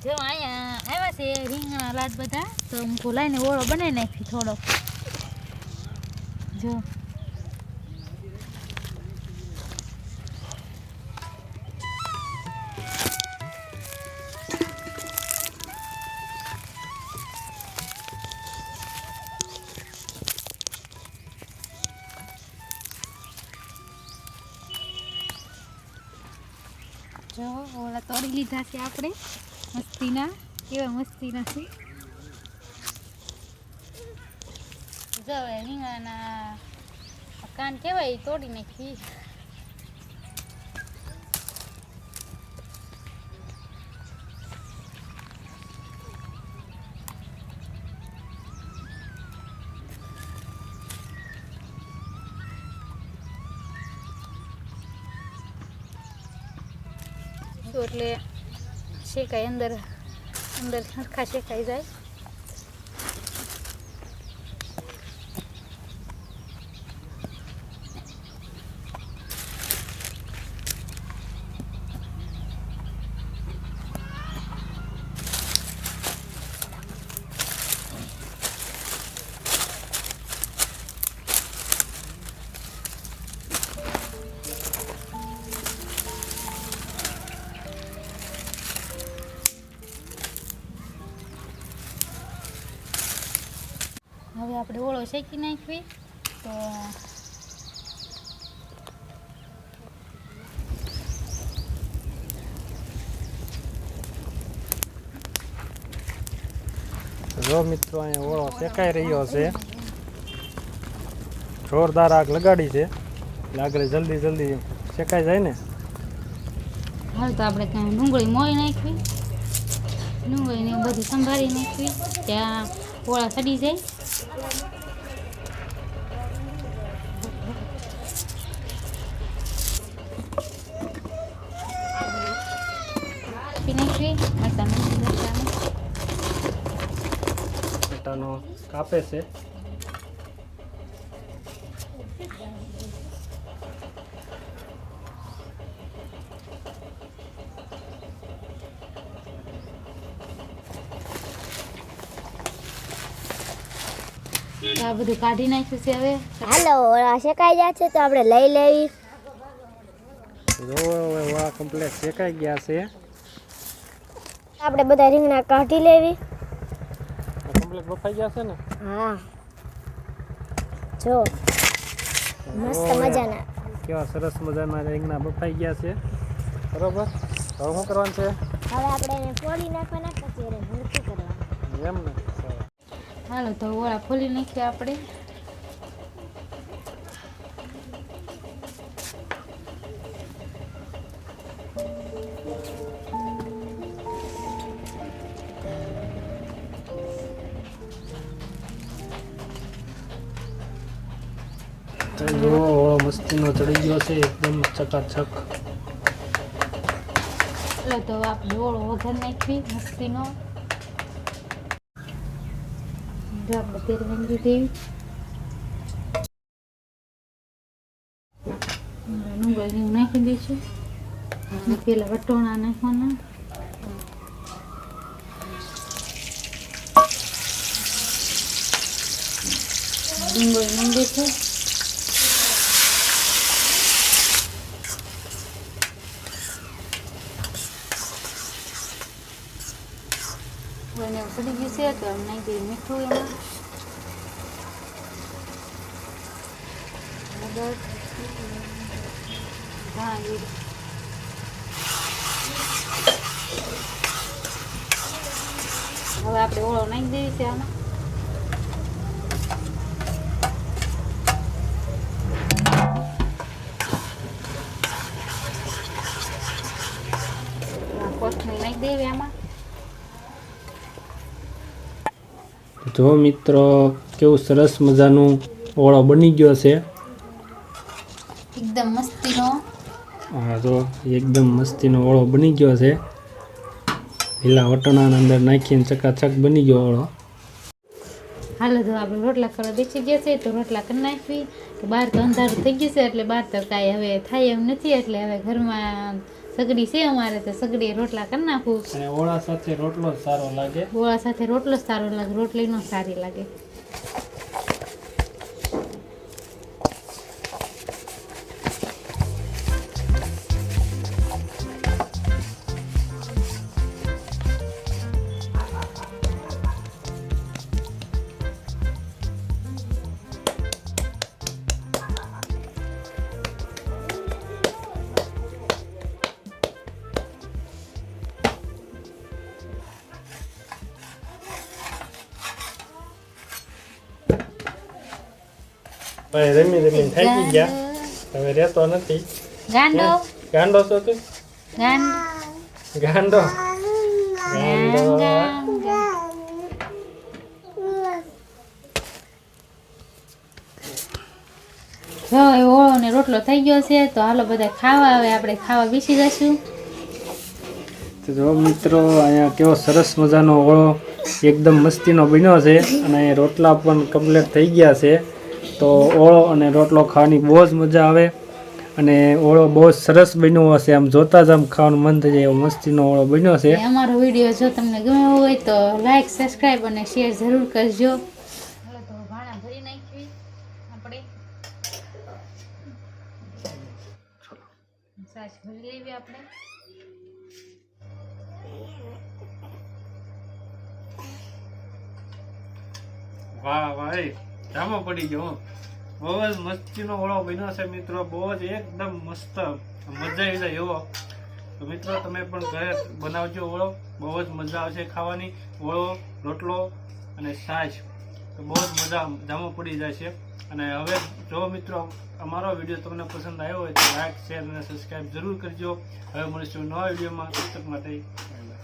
જો અહીંયા આવ્યા છે રીંગણા લાડ બધા, તો હું ભૂલાઈને ઓળો બનાવી નાખી થોડો. જો જો ઓલા તોડી લીધા છે આપણે મસ્તીના. કેવા મસ્તીના છે. જો હવે રીંગણાના કાન કેવાય એ તોડી નાખી. એટલે શેકાય અંદર સરખા શેકાઈ જાય. હવે આપણે ઓળો શેકી નાખવી. તો જો મિત્રો અહીંયા ઓળો શેકાઈ રહ્યો છે. જોરદાર આગ લગાડી છે એટલે આગળ જલ્દી શેકાઈ જાય ને. હાલ તો આપણે કાંઈ ડુંગળી મોળી નાખવી. ડુંગળીને એવું બધું સંભાળી નાખવી ત્યાં ઓળા સડી જાય. મરચાંનો કાપે છે. આ બધું કાઢી નાખ્યું છે. હવે હાલો ઓળા શેકાઈ ગયા છે તો આપણે લઈ લેવી. ઓળા કમ્પ્લીટ શેકાઈ ગયા છે. આપણે બધા રીંગણા કાઢી લેવી. કમ્પ્લીટ બફાઈ ગયા છે ને. હા જો મસ્ત મજાના કેવા સરસ મજાના રીંગણા બફાઈ ગયા છે. બરોબર. હવે શું કરવાનું છે? હવે આપણે એને ફોડી નાખવાના, પછી એને ભૂરતું કરવાનું. એમ ને. હાલો તો ઓળા ફોલી નાખીએ આપણે. ઓળો મસ્તીનો ચડી ગયો છે એકદમ ચકાચક. હાલો તો આપણે ઓળો વઘાર નાખવી મસ્તીનો. જો આપણે તેલ વાંગી દેવી. ડુંગળી નાખી દઈશું. પેલા વટોણા નાખવાના. ડુંગળી નાખી દઈશું. એને સડી ગયું છે તો નાખી દઈએ મીઠું એમાં. હા એ હવે આપણે ઓળો નાખી દેવી છે આમાં. કોથમીર નાખી દેવી આમાં. જો મિત્રો કેવું સરસ મજાનું ઓળો બની ગયો છે. એકદમ મસ્તીનો. હા તો એકદમ મસ્તીનો ઓળો બની ગયો છે. લીલા વટાણાના અંદર નાખીને ચકાચક બની ગયો ઓળો. હાલો તો આપણે રોટલા કરવા બેસી ગયા છે તો રોટલા કરી નાખવી. તો તો બહાર તો અંધારું થઈ ગયું છે એટલે બહાર તો કાંઈ હવે થાય એમ નથી, એટલે હવે ઘરમાં સગડી છે અમારે, તો સગડી રોટલા કરી નાખું. અને ઓળા સાથે રોટલો જ સારો લાગે. ગોળા સાથે રોટલો જ સારો લાગે, રોટલી નો સારી લાગે. ભાઈ રમી રમી થાકી ગયા, હવે રહેતો નથી. ગાંડો ગાંડો છો તું? ગાંડો ગાંડો ગાંડો જો એ ઓળો ને રોટલો થઈ ગયો છે, તો હાલો બધા ખાવા. હવે આપણે ખાવા બેસી જશું. તો જો મિત્રો અહીંયા કેવો સરસ મજાનો ઓળો એકદમ મસ્તીનો બન્યો છે, અને રોટલા પણ કમ્પ્લીટ થઈ ગયા છે. તો ઓળો અને રોટલો ખાવાની બહુ જ મજા આવે, અને ઓળો બહુ જ સરસ બન્યો હશે, આમ જોતા જ આમ ખાવાનું મન થઈ જાય એવો મસ્તીનો ઓળો બન્યો છે. અમારો વિડીયો જો તમને ગમ્યો હોય તો લાઈક, સબસ્ક્રાઈબ અને શેર જરૂર કરજો. હાલો તો ભાણા ભરી નાખવી આપણે. સાસ ભરી લેવી આપણે. વાહ ભાઈ જામો પડી ગયો. બહુ જ મસ્તીનો ઓળો બન્યો છે મિત્રો, બહુ જ એકદમ મસ્ત, મજા આવી જાય એવો. તો મિત્રો તમે પણ ઘરે બનાવજો ઓળો, બહુ જ મજા આવશે ખાવાની. ઓળો, રોટલો અને છાશ, તો બહુ જ મજા જામો પડી જાય છે. અને હવે જો મિત્રો અમારો વિડીયો તમને પસંદ આવ્યો હોય તો લાઈક, શેર અને સબસ્ક્રાઈબ જરૂર કરજો. હવે મળીશું નવા વિડીયોમાં. તબ તક માટે બાય બાય.